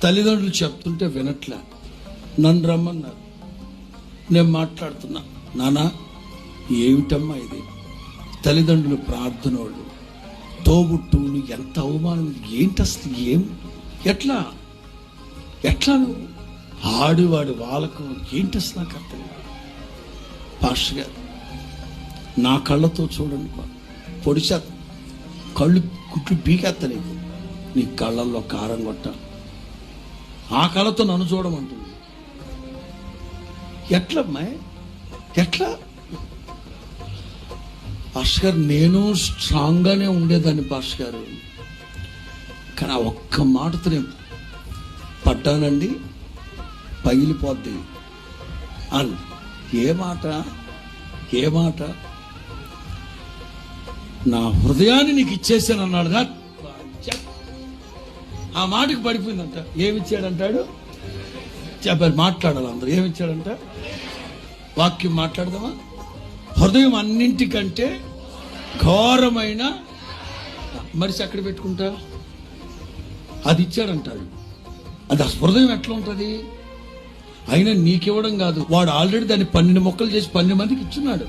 తల్లిదండ్రులు చెప్తుంటే వినట్లే, నన్ను రమ్మన్నారు. నేను మాట్లాడుతున్నా, నానా ఏమిటమ్మా ఇది, తల్లిదండ్రులు ప్రార్థన వాళ్ళు, తోబుట్టువులు, ఎంత అవమానం, ఏంటి అసలు, ఎట్లా నువ్వు ఆడివాడి వాళ్ళకు ఏంటి అసలు, నాకు అర్థం కాదు. పాస్టర్ గారు నా కళ్ళతో చూడండి, పొడిచా కళ్ళు కుట్లు పీకెత్తలేదు, నీ కళ్ళల్లో కారం కొట్ట, ఆ కళ్ళతో నన్ను చూడమంటుంది. ఎట్లమ్మా, ఎట్లా? పాస్టర్ గారు నేను స్ట్రాంగ్గానే ఉండేదాన్ని పాస్టర్ గారు, కానీ ఆ ఒక్క మాటతో నేను పడ్డానండి, పగిలిపోద్ది అని. ఏ మాట, నా హృదయాన్ని నీకు ఇచ్చేసాను అన్నాడుగా. ఆ మాటకి పడిపోయిందంట. ఏమిచ్చాడంటాడు చెప్పారు, మాట్లాడాలి అందరూ. ఏమిచ్చాడంట? వాక్యం మాట్లాడదామా? హృదయం అన్నింటికంటే ఘోరమైన మనిషి ఎక్కడ పెట్టుకుంటా, అది ఇచ్చాడంటాడు. అది ఆ హృదయం ఎట్లా ఉంటుంది? అయినా నీకివ్వడం కాదు, వాడు ఆల్రెడీ దాన్ని 12 మొక్కలు చేసి 12 మందికి ఇచ్చున్నాడు.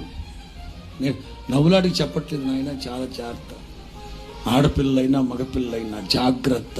నేను నవ్వులాడికి చెప్పట్లేదు నాయన, చాలా జాగ్రత్త. ఆడపిల్లైనా మగపిల్లైనా జాగ్రత్త.